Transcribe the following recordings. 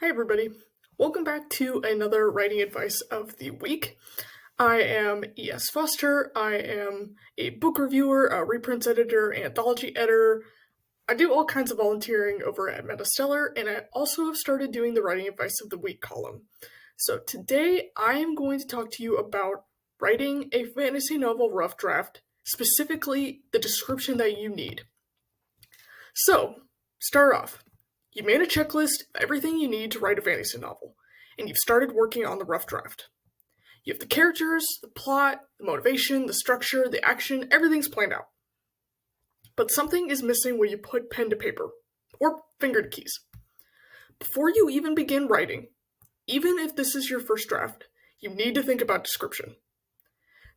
Hi everybody, welcome back to another writing advice of the week. I am E.S. Foster. I am a book reviewer, a reprints editor, anthology editor. I do all kinds of volunteering over at MetaStellar, and I also have started doing the writing advice of the week column. So today I am going to talk to you about writing a fantasy novel rough draft, specifically the description that you need. So, start off. You made a checklist of everything you need to write a fantasy novel, and you've started working on the rough draft. You have the characters, the plot, the motivation, the structure, the action, everything's planned out. But something is missing when you put pen to paper, or finger to keys. Before you even begin writing, even if this is your first draft, you need to think about description.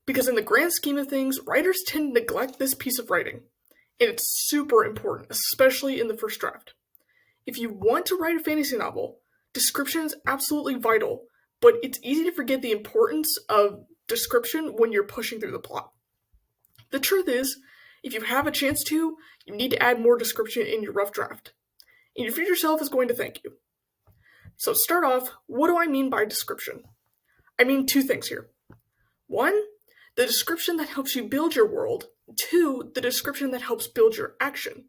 Because in the grand scheme of things, writers tend to neglect this piece of writing, and it's super important, especially in the first draft. If you want to write a fantasy novel, description is absolutely vital, but it's easy to forget the importance of description when you're pushing through the plot. The truth is, if you have a chance to, you need to add more description in your rough draft, and your future self is going to thank you. So to start off, what do I mean by description? I mean two things here. One, the description that helps you build your world. Two, the description that helps build your action.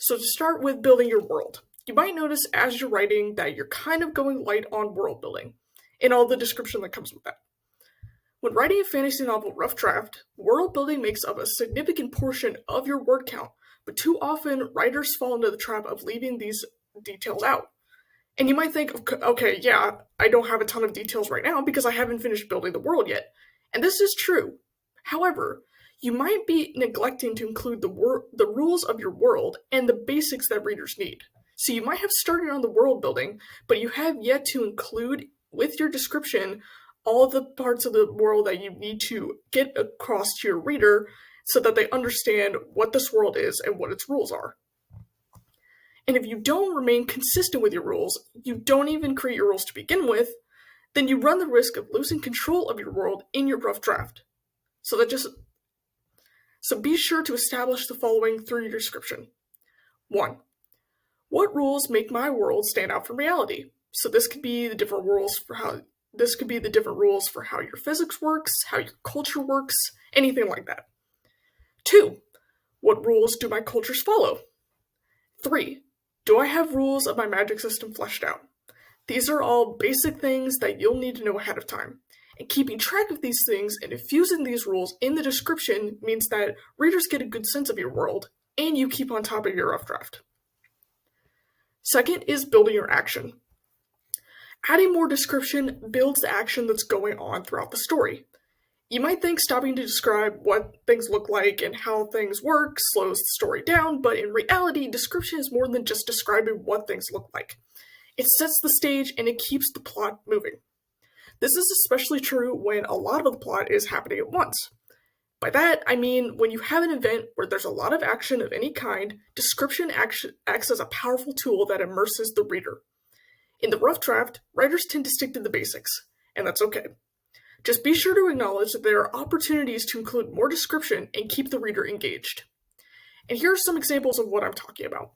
So to start with building your world, you might notice as you're writing that you're kind of going light on world building, and all the description that comes with that. When writing a fantasy novel rough draft, world building makes up a significant portion of your word count, but too often writers fall into the trap of leaving these details out. And you might think, okay, yeah, I don't have a ton of details right now because I haven't finished building the world yet. And this is true. However, you might be neglecting to include the rules of your world and the basics that readers need. So you might have started on the world building, but you have yet to include with your description all of the parts of the world that you need to get across to your reader so that they understand what this world is and what its rules are. And if you don't remain consistent with your rules, you don't even create your rules to begin with, then you run the risk of losing control of your world in your rough draft. So be sure to establish the following through your description. 1. What rules make my world stand out from reality? So this could be the different rules for how your physics works, how your culture works, anything like that. 2. What rules do my cultures follow? 3. Do I have rules of my magic system fleshed out? These are all basic things that you'll need to know ahead of time. And keeping track of these things and infusing these rules in the description means that readers get a good sense of your world, and you keep on top of your rough draft. Second is building your action. Adding more description builds the action that's going on throughout the story. You might think stopping to describe what things look like and how things work slows the story down, but in reality, description is more than just describing what things look like. It sets the stage and it keeps the plot moving. This is especially true when a lot of the plot is happening at once. By that, I mean when you have an event where there's a lot of action of any kind, description acts as a powerful tool that immerses the reader. In the rough draft, writers tend to stick to the basics, and that's okay. Just be sure to acknowledge that there are opportunities to include more description and keep the reader engaged. And here are some examples of what I'm talking about.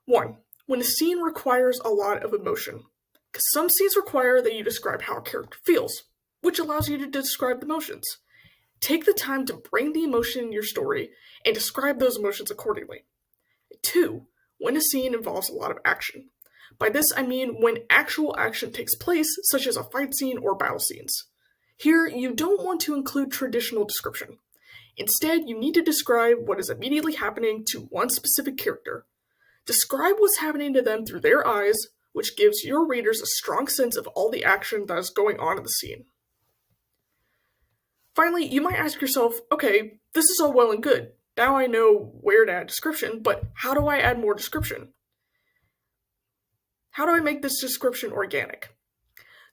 1. When a scene requires a lot of emotion. Because some scenes require that you describe how a character feels, which allows you to describe the emotions. Take the time to bring the emotion in your story and describe those emotions accordingly. 2. When a scene involves a lot of action. By this I mean when actual action takes place, such as a fight scene or battle scenes. Here, you don't want to include traditional description. Instead, you need to describe what is immediately happening to one specific character. Describe what's happening to them through their eyes, which gives your readers a strong sense of all the action that is going on in the scene. Finally, you might ask yourself, okay, this is all well and good. Now I know where to add description, but how do I add more description? How do I make this description organic?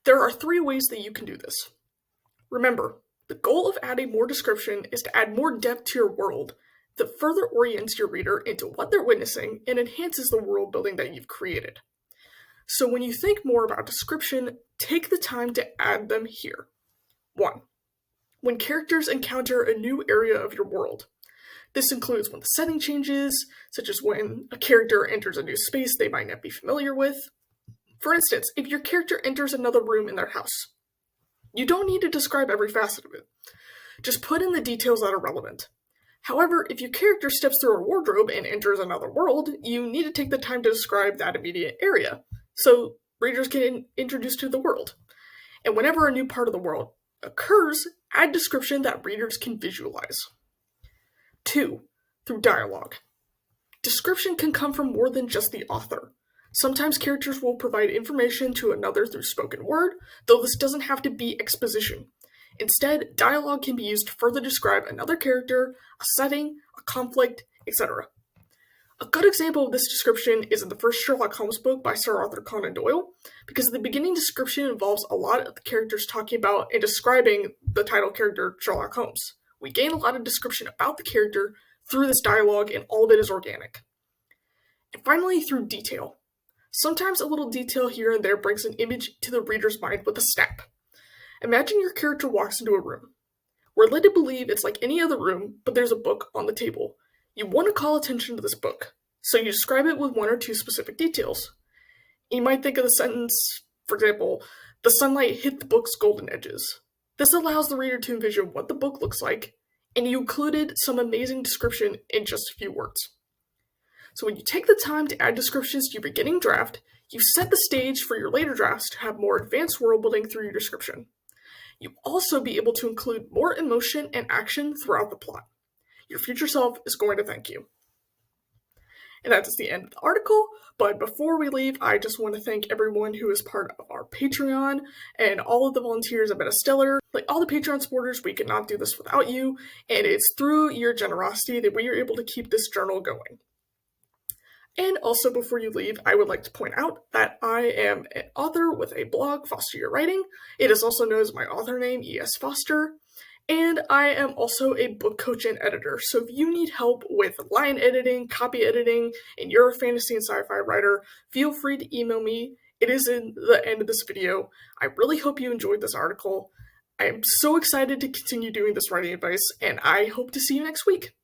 There are 3 ways that you can do this. Remember, the goal of adding more description is to add more depth to your world that further orients your reader into what they're witnessing and enhances the world building that you've created. So when you think more about description, take the time to add them here. 1. When characters encounter a new area of your world. This includes when the setting changes, such as when a character enters a new space they might not be familiar with. For instance, if your character enters another room in their house, you don't need to describe every facet of it. Just put in the details that are relevant. However, if your character steps through a wardrobe and enters another world, you need to take the time to describe that immediate area, so readers get introduced to the world. And whenever a new part of the world occurs, add description that readers can visualize. 2. Through dialogue. Description can come from more than just the author. Sometimes characters will provide information to another through spoken word, though this doesn't have to be exposition. Instead, dialogue can be used to further describe another character, a setting, a conflict, etc. A good example of this description is in the first Sherlock Holmes book by Sir Arthur Conan Doyle, because the beginning description involves a lot of the characters talking about and describing the title character Sherlock Holmes. We gain a lot of description about the character through this dialogue, and all of it is organic. And finally, through detail. Sometimes a little detail here and there brings an image to the reader's mind with a snap. Imagine your character walks into a room. We're led to believe it's like any other room, but there's a book on the table. You want to call attention to this book, so you describe it with one or two specific details. You might think of the sentence, for example, the sunlight hit the book's golden edges. This allows the reader to envision what the book looks like, and you included some amazing description in just a few words. So when you take the time to add descriptions to your beginning draft, you set the stage for your later drafts to have more advanced world building through your description. You'll also be able to include more emotion and action throughout the plot. Your future self is going to thank you. And that's the end of the article, but before we leave, I just want to thank everyone who is part of our Patreon and all of the volunteers at MetaStellar. Like all the Patreon supporters, we could not do this without you, and it's through your generosity that we are able to keep this journal going. And also, before you leave, I would like to point out that I am an author with a blog, Foster Your Writing. It is also known as my author name, E.S. Foster. And I am also a book coach and editor, so if you need help with line editing, copy editing, and you're a fantasy and sci-fi writer, feel free to email me. It is in the end of this video. I really hope you enjoyed this article. I am so excited to continue doing this writing advice, and I hope to see you next week.